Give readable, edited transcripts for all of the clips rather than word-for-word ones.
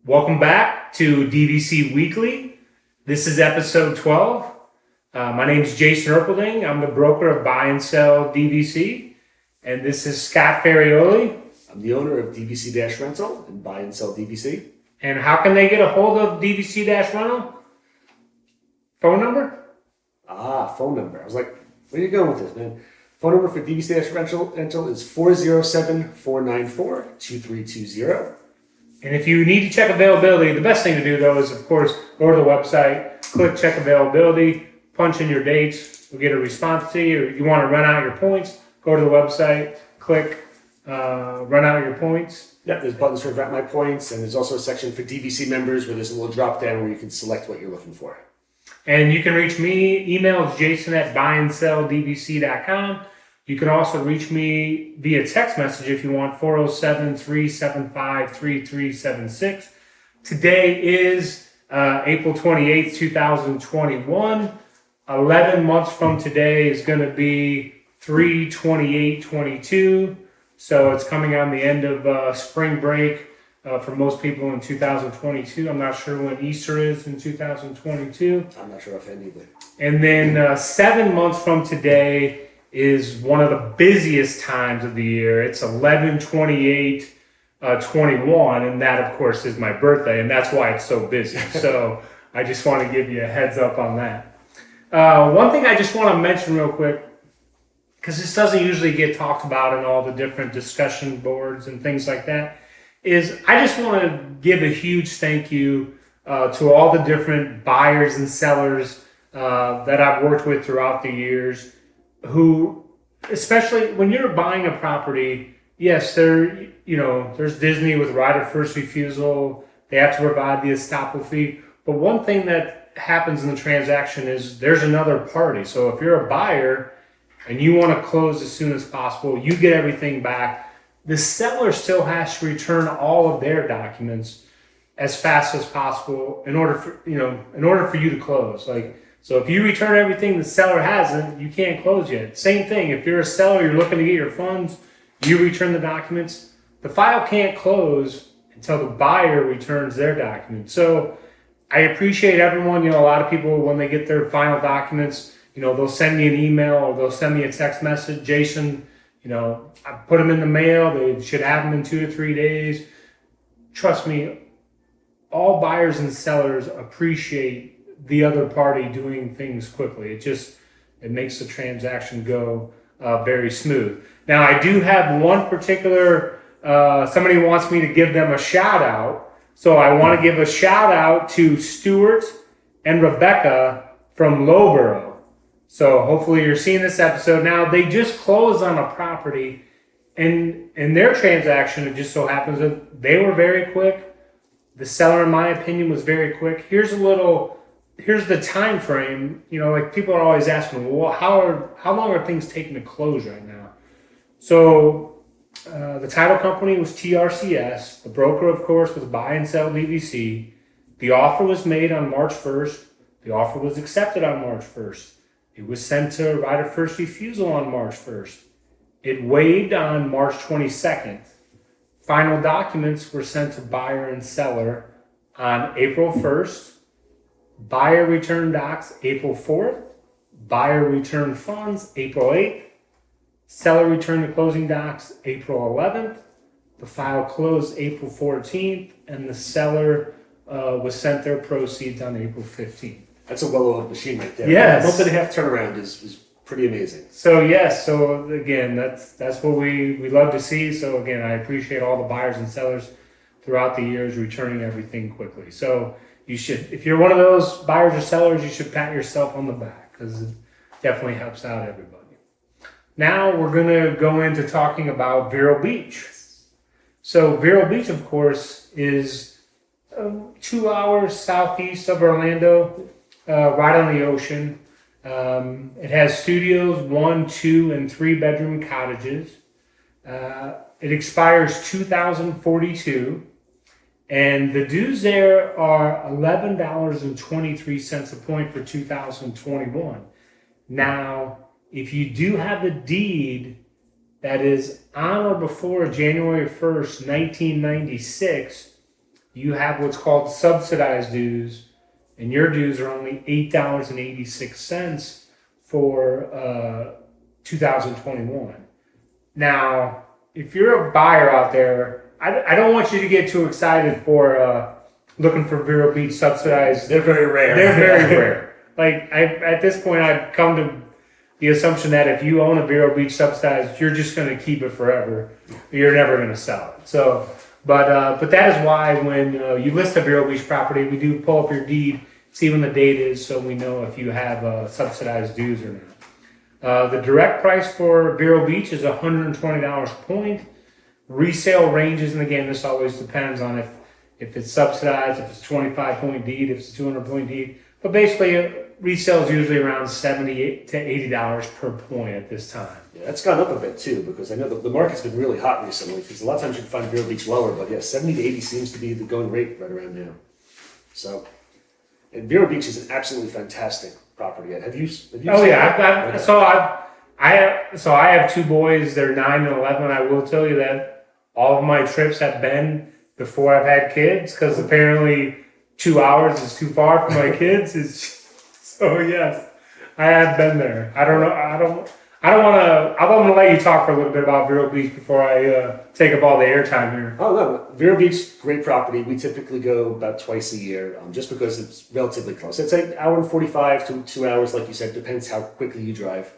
Welcome back to DVC Weekly. This is episode 12. My name is Jason Erpelding. I'm the broker of Buy and Sell DVC. And this is Scott Ferrioli. I'm the owner of DVC-Rental and Buy and Sell DVC. And how can they get a hold of DVC-Rental? Phone number? Phone number. I was like, where are you going with this, man? Phone number for DVC-Rental is 407-494-2320. And if you need to check availability, the best thing to do, though, is, of course, go to the website, click check availability, punch in your dates, we'll get a response to you. Or if you want to run out your points, go to the website, click run out your points. Yep, there's buttons for Rent My Points, and there's also a section for DVC members where there's a little drop down where you can select what you're looking for. And you can reach me, email is jason@buyandselldvc.com. You can also reach me via text message if you want, 407-375-3376. Today is April 28th, 2021. 11 months from today is going to be 3/28/22. So it's coming on the end of spring break for most people in 2022. I'm not sure when Easter is in 2022. I'm not sure if any either. And then 7 months from today is one of the busiest times of the year. It's 11/28/21, and that, of course, is my birthday, and that's why it's so busy. So I just want to give you a heads up on that. One thing I just want to mention real quick, because this doesn't usually get talked about in all the different discussion boards and things like that, is I just want to give a huge thank you to all the different buyers and sellers that I've worked with throughout the years, who, especially when you're buying a property, yes, there's Disney with right of first refusal. They have to provide the estoppel fee. But one thing that happens in the transaction is there's another party. So if you're a buyer and you want to close as soon as possible, you get everything back. The seller still has to return all of their documents as fast as possible in order for you to close. So if you return everything the seller hasn't, you can't close yet. Same thing, if you're a seller, you're looking to get your funds, you return the documents, the file can't close until the buyer returns their documents. So I appreciate everyone. A lot of people, when they get their final documents, they'll send me an email or they'll send me a text message. Jason, I put them in the mail. They should have them in 2 to 3 days. Trust me, all buyers and sellers appreciate the other party doing things quickly. It makes the transaction go very smooth. Now, I do have one particular, somebody wants me to give them a shout out. So I want to give a shout out to Stuart and Rebecca from Lowborough. So hopefully you're seeing this episode now. They just closed on a property, and in their transaction, it just so happens that they were very quick. The seller, in my opinion, was very quick. Here's the time frame. People are always asking, well, how long are things taking to close right now? So the title company was TRCS. The broker, of course, was Buy and Sell DVC. The offer was made on March 1st. The offer was accepted on March 1st. It was sent to right of first refusal on March 1st. It waived on March 22nd. Final documents were sent to buyer and seller on April 1st. Buyer returned docs April 4th. Buyer returned funds April 8th. Seller returned the closing docs April 11th. The file closed April 14th, and the seller was sent their proceeds on April 15th. That's a well-oiled machine right there. Yes. A month and a half turnaround is pretty amazing. So again, that's what we love to see. So again, I appreciate all the buyers and sellers throughout the years returning everything quickly. So you should, if you're one of those buyers or sellers, you should pat yourself on the back, because it definitely helps out everybody. Now we're going to go into talking about Vero Beach. So Vero Beach, of course, is 2 hours southeast of Orlando, right on the ocean. It has studios, 1, 2, and 3 bedroom cottages. It expires 2042. And the dues there are $11.23 a point for 2021. Now, if you do have the deed that is on or before January 1st, 1996, you have what's called subsidized dues, and your dues are only $8.86 for 2021. Now, if you're a buyer out there, I don't want you to get too excited for looking for Vero Beach subsidized. They're very rare. They're very rare. Like at this point, I've come to the assumption that if you own a Vero Beach subsidized, you're just going to keep it forever. You're never going to sell it. So, but that is why when you list a Vero Beach property, we do pull up your deed, see when the date is, so we know if you have subsidized dues or not. The direct price for Vero Beach is $120 a point. Resale ranges, and again, this always depends on if it's subsidized, if it's 25-point deed, if it's a 200-point deed. But basically, resale is usually around $70 to $80 per point at this time. Yeah, that's gone up a bit too, because I know the market's been really hot recently. Because a lot of times you can find Vero Beach lower, but yeah, 70 to 80 seems to be the going rate right around now. So, and Vero Beach is an absolutely fantastic property. Have you Oh yeah, I have two boys. They're 9 and 11. I will tell you that all of my trips have been before I've had kids, because apparently 2 hours is too far for my kids. So yes, I have been there. I don't know. I'm going to let you talk for a little bit about Vero Beach before I take up all the airtime here. Oh no, Vero Beach, great property. We typically go about twice a year, just because it's relatively close. It's like 1:45 to 2 hours, like you said. Depends how quickly you drive.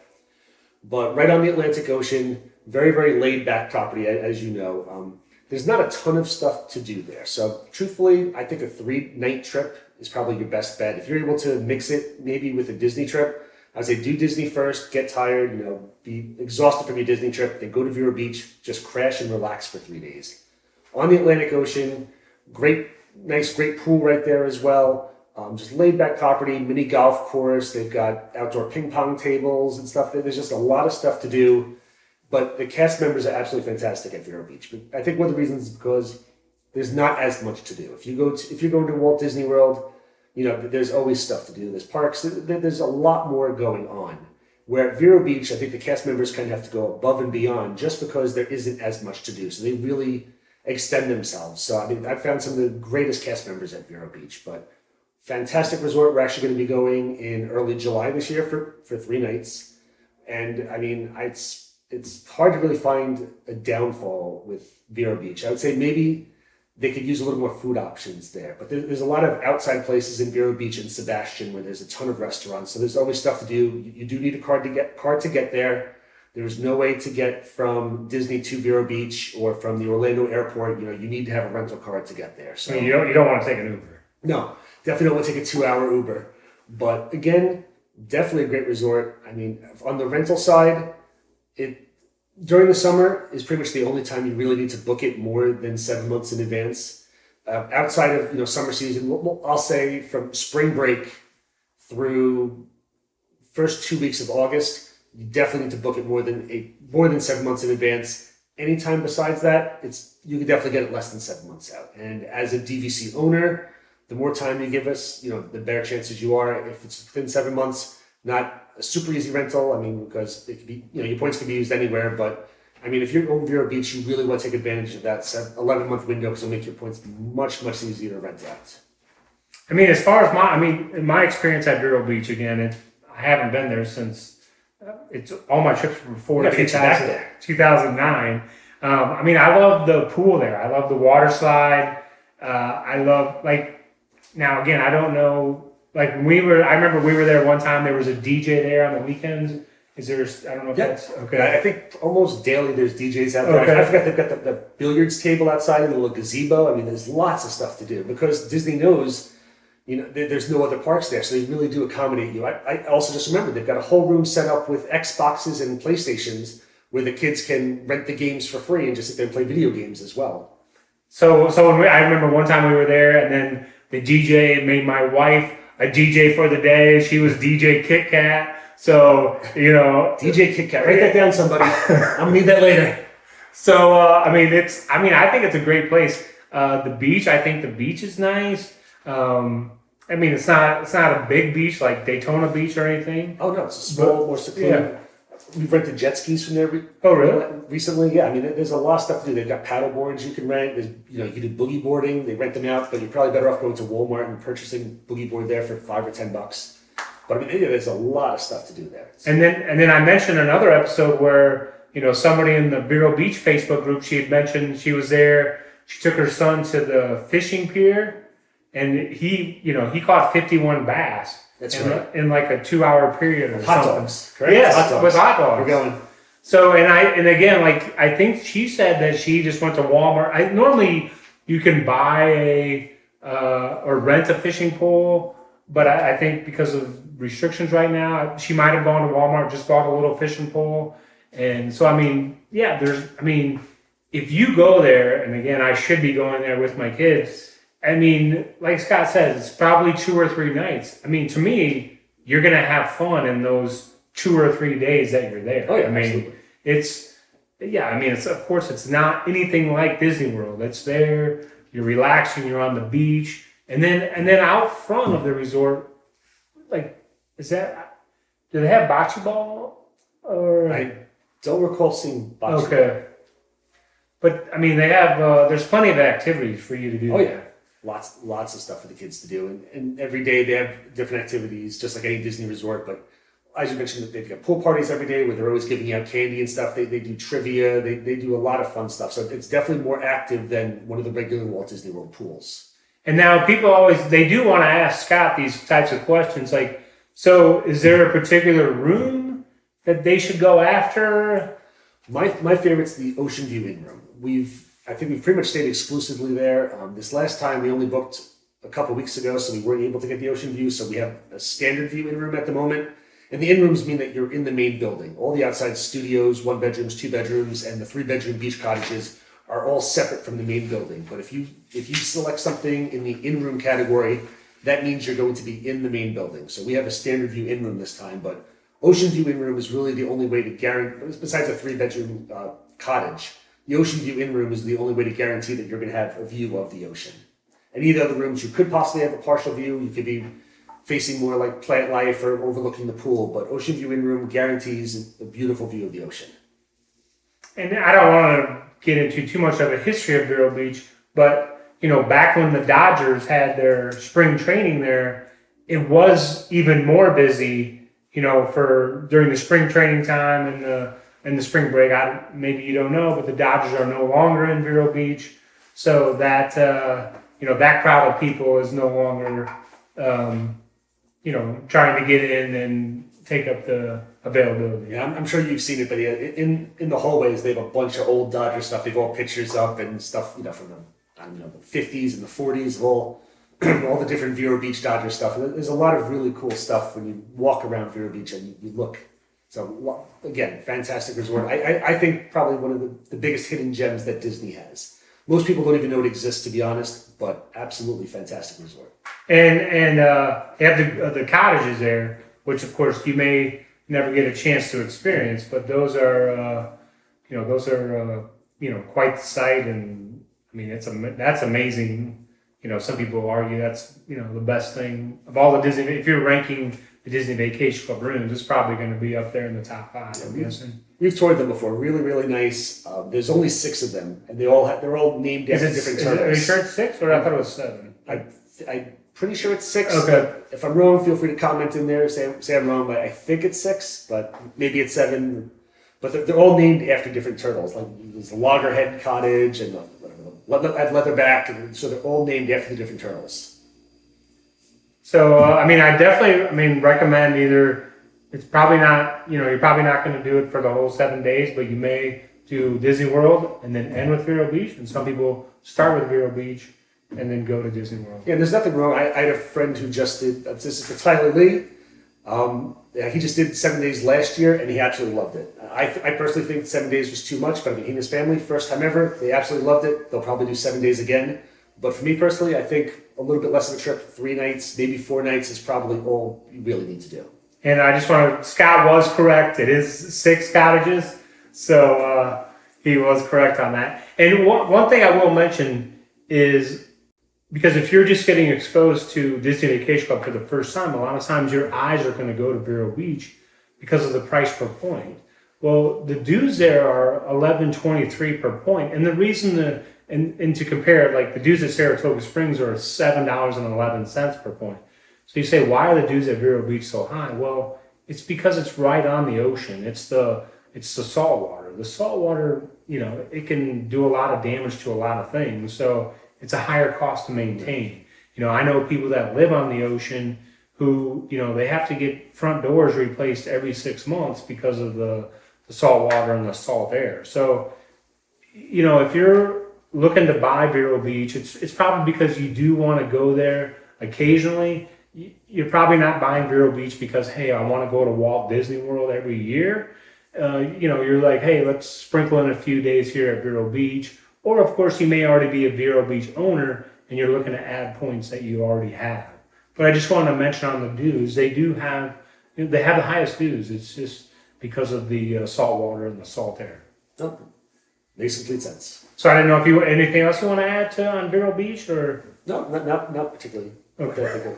But right on the Atlantic Ocean, very, very laid back property, as you know. There's not a ton of stuff to do there. So truthfully, I think a 3-night trip is probably your best bet. If you're able to mix it maybe with a Disney trip, I would say do Disney first, get tired, be exhausted from your Disney trip, then go to Vero Beach, just crash and relax for 3 days. On the Atlantic Ocean, great pool right there as well. Just laid back property, mini golf course. They've got outdoor ping pong tables and stuff. There's just a lot of stuff to do. But the cast members are absolutely fantastic at Vero Beach. But I think one of the reasons is because there's not as much to do. If you're going to Walt Disney World, there's always stuff to do. There's parks. There's a lot more going on. Where at Vero Beach, I think the cast members kind of have to go above and beyond just because there isn't as much to do. So they really extend themselves. So I've found some of the greatest cast members at Vero Beach. But fantastic resort. We're actually going to be going in early July this year for 3 nights. And it's hard to really find a downfall with Vero Beach. I would say maybe they could use a little more food options there. But there's a lot of outside places in Vero Beach and Sebastian where there's a ton of restaurants. So there's always stuff to do. You do need a car to get there. There's no way to get from Disney to Vero Beach or from the Orlando airport. You need to have a rental car to get there. So you don't want to take an Uber. No, definitely don't want to take a 2-hour Uber. But again, definitely a great resort. On the rental side, during the summer is pretty much the only time you really need to book it more than 7 months in advance. Outside of summer season, I'll say from spring break through first 2 weeks of August, you definitely need to book it more than 7 months in advance. Anytime besides that, you can definitely get it less than 7 months out. And as a DVC owner, the more time you give us, the better chances you are. If it's within 7 months, not a super easy rental. Because it could be, your points can be used anywhere. But if you're on Vero Beach, you really want to take advantage of that 11-month window because it'll make your points much, much easier to rent out. As far as my experience at Vero Beach, again, I haven't been there since it's all my trips were before 2009. I love the pool there. I love the water slide. I love now again, I don't know. I remember we were there one time. There was a DJ there on the weekends. Is there? I don't know if that's okay. I think almost daily there's DJs out there. Okay. I forgot they've got the billiards table outside and the little gazebo. There's lots of stuff to do because Disney knows, there's no other parks there, so they really do accommodate you. I also just remember they've got a whole room set up with Xboxes and PlayStations where the kids can rent the games for free and just sit there and play video games as well. So I remember one time we were there, and then the DJ made my wife a DJ for the day. She was DJ Kit Kat. So, DJ Kit Kat. Write that down, somebody. I'm going to need that later. So, I think it's a great place. The beach, I think the beach is nice. It's not a big beach like Daytona Beach or anything. Oh, no. It's a small, more secluded. Yeah. We've rented jet skis from there. Oh, really? Recently, yeah. I mean, there's a lot of stuff to do. They've got paddle boards you can rent. There's, you can do boogie boarding. They rent them out, but you're probably better off going to Walmart and purchasing boogie board there for $5 or $10. But I mean, there's a lot of stuff to do there. And then I mentioned another episode where somebody in the Vero Beach Facebook group, she had mentioned she was there. She took her son to the fishing pier, and he caught 51 bass. That's right. In like a 2-hour period or hot something. Dogs, correct? Yes, hot dogs. with hot dogs. We're going. So and again, like I think she said that she just went to Walmart. Normally you can buy or rent a fishing pole, but I think because of restrictions right now, she might have gone to Walmart, just bought a little fishing pole. And so if you go there, and again, I should be going there with my kids. I mean, like Scott said, it's probably 2 or 3 nights. I mean, to me, you're going to have fun in those 2 or 3 days that you're there. Oh, yeah, I mean, absolutely. it's of course, it's not anything like Disney World. It's there, you're relaxing, you're on the beach. And then out front of the resort, like, do they have bocce ball? Or I don't recall seeing bocce. Okay. But, I mean, they have, there's plenty of activities for you to do. Oh, yeah. Lots of stuff for the kids to do. And every day they have different activities, just like any Disney resort. But as you mentioned, they've got pool parties every day where they're always giving out candy and stuff. They do trivia. They do a lot of fun stuff. So it's definitely more active than one of the regular Walt Disney World pools. And now people they do want to ask Scott these types of questions. Like, so is there a particular room that they should go after? My favorite's the Ocean View In Room. I think we've pretty much stayed exclusively there. This last time we only booked a couple weeks ago, so we weren't able to get the ocean view. So we have a standard view in room at the moment. And the in rooms mean that you're in the main building. All the outside studios, 1 bedrooms, 2 bedrooms, and the 3-bedroom beach cottages are all separate from the main building. But if you select something in the in room category, that means you're going to be in the main building. So we have a standard view in room this time, but ocean view in room is really the only way to guarantee, besides a 3-bedroom cottage. The ocean view in room is the only way to guarantee that you're going to have a view of the ocean. Any of the other rooms, you could possibly have a partial view. You could be facing more like plant life or overlooking the pool, but ocean view in room guarantees a beautiful view of the ocean. And I don't want to get into too much of a history of Vero Beach, but back when the Dodgers had their spring training there, it was even more busy, during the spring training time and the spring break. Maybe you don't know, but the Dodgers are no longer in Vero Beach, so that that crowd of people is no longer trying to get in and take up the availability. Yeah, I'm sure you've seen it, but yeah, in the hallways they have a bunch of old Dodger stuff. They've all pictures up and stuff, from the 50s and the 40s of all the different Vero Beach Dodger stuff. And there's a lot of really cool stuff when you walk around Vero Beach and you look. So again, fantastic resort. I think probably one of the biggest hidden gems that Disney has. Most people don't even know it exists, to be honest, but absolutely fantastic resort. And they have the cottages there, which of course you may never get a chance to experience, but those are quite the sight, and I mean that's amazing. Some people argue that's the best thing of all the Disney. If you're ranking the Disney Vacation Club rooms, it's probably going to be up there in the top 5. I'm guessing. We've toured them before. Really, really nice. There's only 6 of them, and they're all named after different turtles. Are you sure it's 6, or I thought it was 7? I'm pretty sure it's 6. Okay. If I'm wrong, feel free to comment in there. Say I'm wrong, but I think it's 6, but maybe it's 7. But they're all named after different turtles. Like there's the Loggerhead Cottage and Leatherback, and so they're all named after the different turtles. So I definitely recommend either. It's probably not, you're probably not going to do it for the whole 7 days, but you may do Disney World and then end with Vero Beach. And some people start with Vero Beach and then go to Disney World. Yeah, there's nothing wrong. I had a friend who just did, this is for Tyler Lee. He just did 7 days last year and he absolutely loved it. I personally think 7 days was too much, but he and his family, first time ever, they absolutely loved it. They'll probably do 7 days again. But for me personally, I think a little bit less of a trip, 3 nights, maybe 4 nights is probably all you really need to do. And I just Scott was correct. It is 6 cottages. So he was correct on that. And one thing I will mention is, because if you're just getting exposed to Disney Vacation Club for the first time, a lot of times your eyes are going to go to Vero Beach because of the price per point. Well, the dues there are $11.23 per point, and the reason and to compare, like the dues at Saratoga Springs are $7.11 per point. So you say, why are the dues at Vero Beach so high? Well, it's because it's right on the ocean. It's the salt water. The salt water, it can do a lot of damage to a lot of things. So it's a higher cost to maintain. I know people that live on the ocean who, they have to get front doors replaced every 6 months because of the salt water and the salt air. So, if you're looking to buy Vero Beach, it's probably because you do want to go there occasionally. You're probably not buying Vero Beach because, hey, I want to go to Walt Disney World every year. You're like, hey, let's sprinkle in a few days here at Vero Beach. Or, of course, you may already be a Vero Beach owner and you're looking to add points that you already have. But I just want to mention on the dues, they have the highest dues. It's just because of the salt water and the salt air. Oh, makes complete sense. So I don't know if you anything else you want to add on Vero Beach or No, not particularly. okay.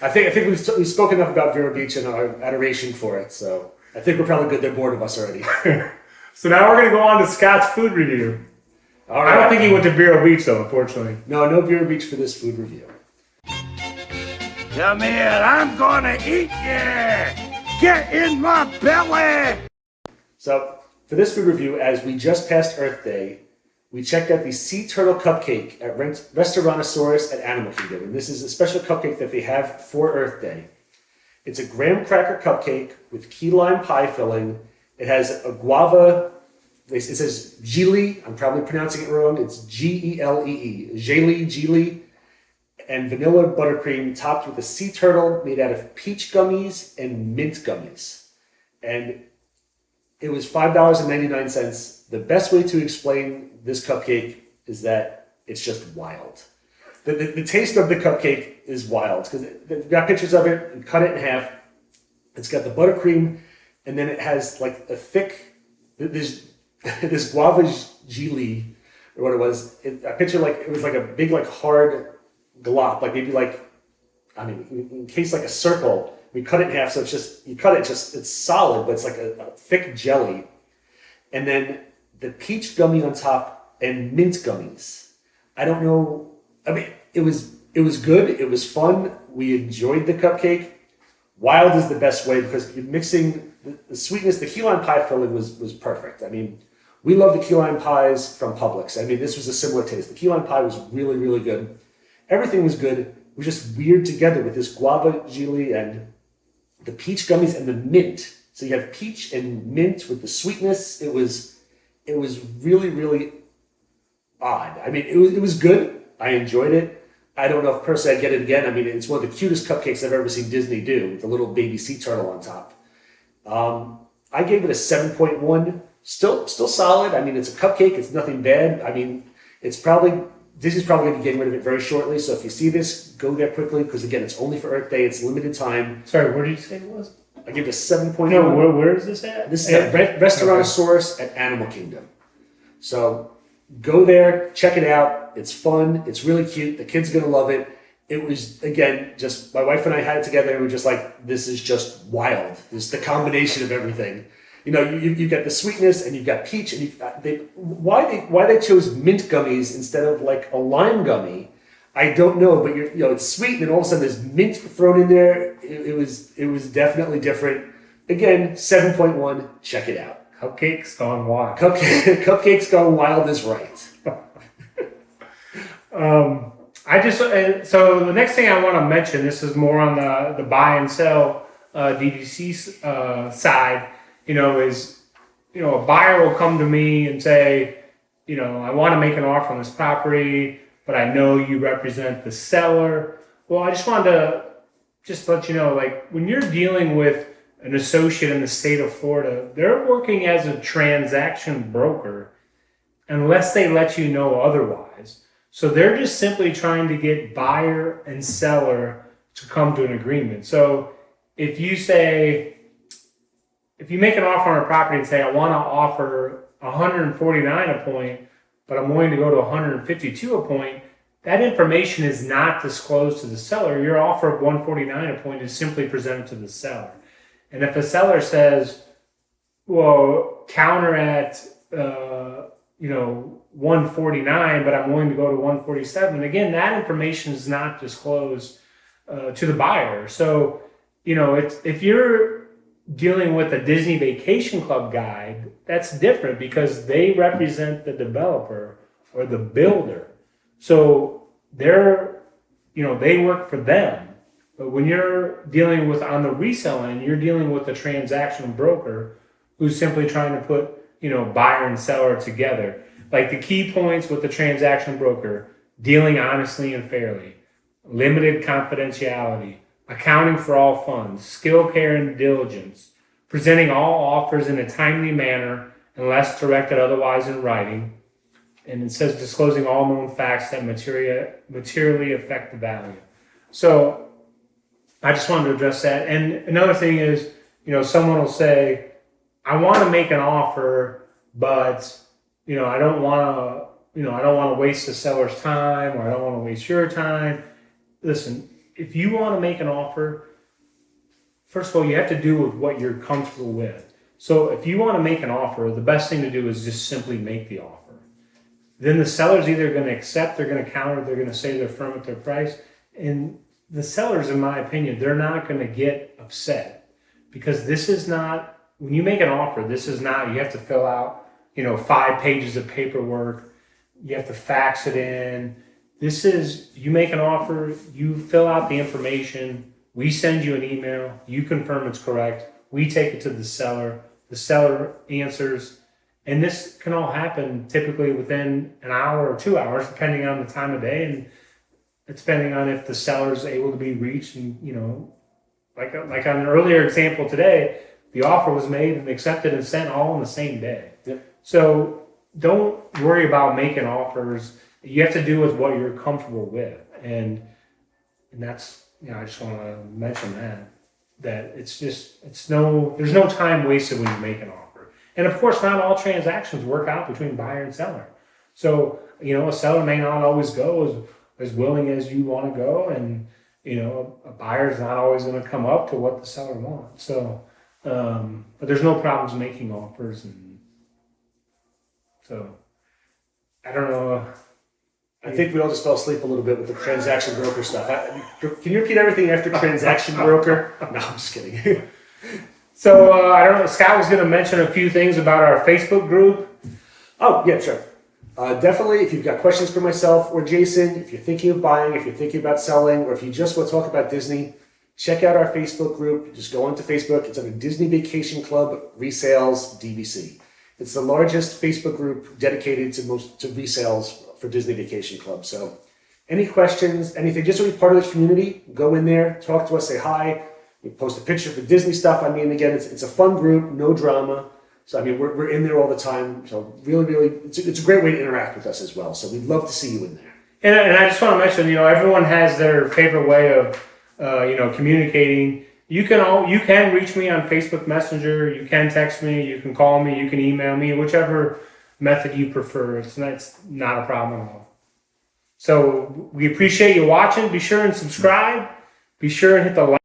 I think we've spoken enough about Vero Beach and our adoration for it, so I think we're probably good. They're bored of us already. So now we're going to go on to Scott's food review. All right. I don't think he went to Vero Beach though, unfortunately. No Vero Beach for this food review. Come here, I'm gonna eat you! Get in my belly! So for this food review, as we just passed Earth Day, we checked out the Sea Turtle Cupcake at Restaurantosaurus at Animal Kingdom. And this is a special cupcake that they have for Earth Day. It's a graham cracker cupcake with key lime pie filling. It has a guava, it says gelee, I'm probably pronouncing it wrong. It's G-E-L-E-E, gelee, and vanilla buttercream topped with a sea turtle made out of peach gummies and mint gummies. And it was $5.99. The best way to explain this cupcake is that it's just wild. The taste of the cupcake is wild because they've got pictures of it and cut it in half. It's got the buttercream, and then it has like a thick, this guava gelee, or what it was. I picture like it was like a big, like hard glop, like maybe in case like a circle. We cut it in half, so it's just, it's solid, but it's like a thick jelly. And then the peach gummy on top and mint gummies. I don't know. I mean, it was good. It was fun. We enjoyed the cupcake. Wild is the best way because you're mixing the sweetness. The key lime pie filling was perfect. I mean, we love the key lime pies from Publix. I mean, this was a similar taste. The key lime pie was really, really good. Everything was good. It was just weird together with this guava gelee and the peach gummies and the mint. So you have peach and mint with the sweetness. It was really, really odd. I mean, it was good. I enjoyed it. I don't know if personally I'd get it again. I mean, it's one of the cutest cupcakes I've ever seen Disney do with the little baby sea turtle on top. I gave it a 7.1. Still solid. I mean, it's a cupcake. It's nothing bad. I mean, Disney's probably going to be getting rid of it very shortly. So if you see this, go there quickly because again, it's only for Earth Day. It's limited time. Sorry, where did you say it was? I give it a 7.1. No, where is this at? This is at Restaurantosaurus at Animal Kingdom. So go there, check it out. It's fun. It's really cute. The kids are going to love it. It was, again, just my wife and I had it together and we were just like, this is just wild. This is the combination of everything. You got the sweetness and you've got peach and why they chose mint gummies instead of like a lime gummy, I don't know. But it's sweet and then all of a sudden there's mint thrown in there. It was definitely different. Again, 7.1. Check it out. Cupcakes gone wild. Cupcakes gone wild is right. So the next thing I want to mention, this is more on the buy and sell DVC side. Is a buyer will come to me and say, I want to make an offer on this property, but I know you represent the seller. Well, I just wanted to let you know, like when you're dealing with an associate in the state of Florida, they're working as a transaction broker unless they let you know otherwise. So they're just simply trying to get buyer and seller to come to an agreement. So if you make an offer on a property and say, I want to offer 149 a point, but I'm willing to go to 152 a point, that information is not disclosed to the seller. Your offer of 149 a point is simply presented to the seller. And if a seller says, well, counter at 149, but I'm willing to go to 147. Again, that information is not disclosed to the buyer. So, if you're dealing with a Disney Vacation Club guide, that's different because they represent the developer or the builder. So they work for them. But when you're dealing with on the resale end, you're dealing with a transaction broker who's simply trying to put, buyer and seller together. Like the key points with the transaction broker: dealing honestly and fairly, limited confidentiality, accounting for all funds, skill, care, and diligence, presenting all offers in a timely manner unless directed otherwise in writing. And it says disclosing all known facts that materially affect the value. So I just wanted to address that. And another thing is, someone will say, I want to make an offer, but I don't want to waste the seller's time, or I don't want to waste your time. Listen, if you want to make an offer, first of all, you have to do with what you're comfortable with. So if you want to make an offer, the best thing to do is just simply make the offer. Then the seller's either going to accept, they're going to counter, they're going to say they're firm at their price. And the sellers, in my opinion, they're not going to get upset, because this is not, when you make an offer, this is not, you have to fill out, 5 pages of paperwork. You have to fax it in. This is, you make an offer, you fill out the information, we send you an email, you confirm it's correct, we take it to the seller answers, and this can all happen typically within an hour or 2 hours, depending on the time of day, and depending on if the seller is able to be reached. And, like on an earlier example today, the offer was made and accepted and sent all in the same day. Yep. So don't worry about making offers. You have to do with what you're comfortable with. And that's, I just want to mention that there's no time wasted when you make an offer. And of course, not all transactions work out between buyer and seller. So, a seller may not always go as willing as you want to go. And, a buyer's not always going to come up to what the seller wants. So, but there's no problems making offers. And so, I don't know. I think we all just fell asleep a little bit with the transaction broker stuff. Can you repeat everything after transaction broker? No, I'm just kidding. So, I don't know, Scott was going to mention a few things about our Facebook group. Oh, yeah, sure. Definitely, if you've got questions for myself or Jason, if you're thinking of buying, if you're thinking about selling, or if you just want to talk about Disney, check out our Facebook group. Just go onto Facebook. It's under Disney Vacation Club Resales DVC. It's the largest Facebook group dedicated to resales for Disney Vacation Club. So any questions, anything, just to be part of the community, go in there, talk to us, say hi. We post a picture for Disney stuff. Again, it's a fun group, no drama. So, we're in there all the time. So really, really, it's a great way to interact with us as well. So we'd love to see you in there. And I just want to mention, everyone has their favorite way of, communicating. You can reach me on Facebook Messenger. You can text me. You can call me. You can email me. Whichever method you prefer. It's not a problem at all. So we appreciate you watching. Be sure and subscribe. Be sure and hit the like.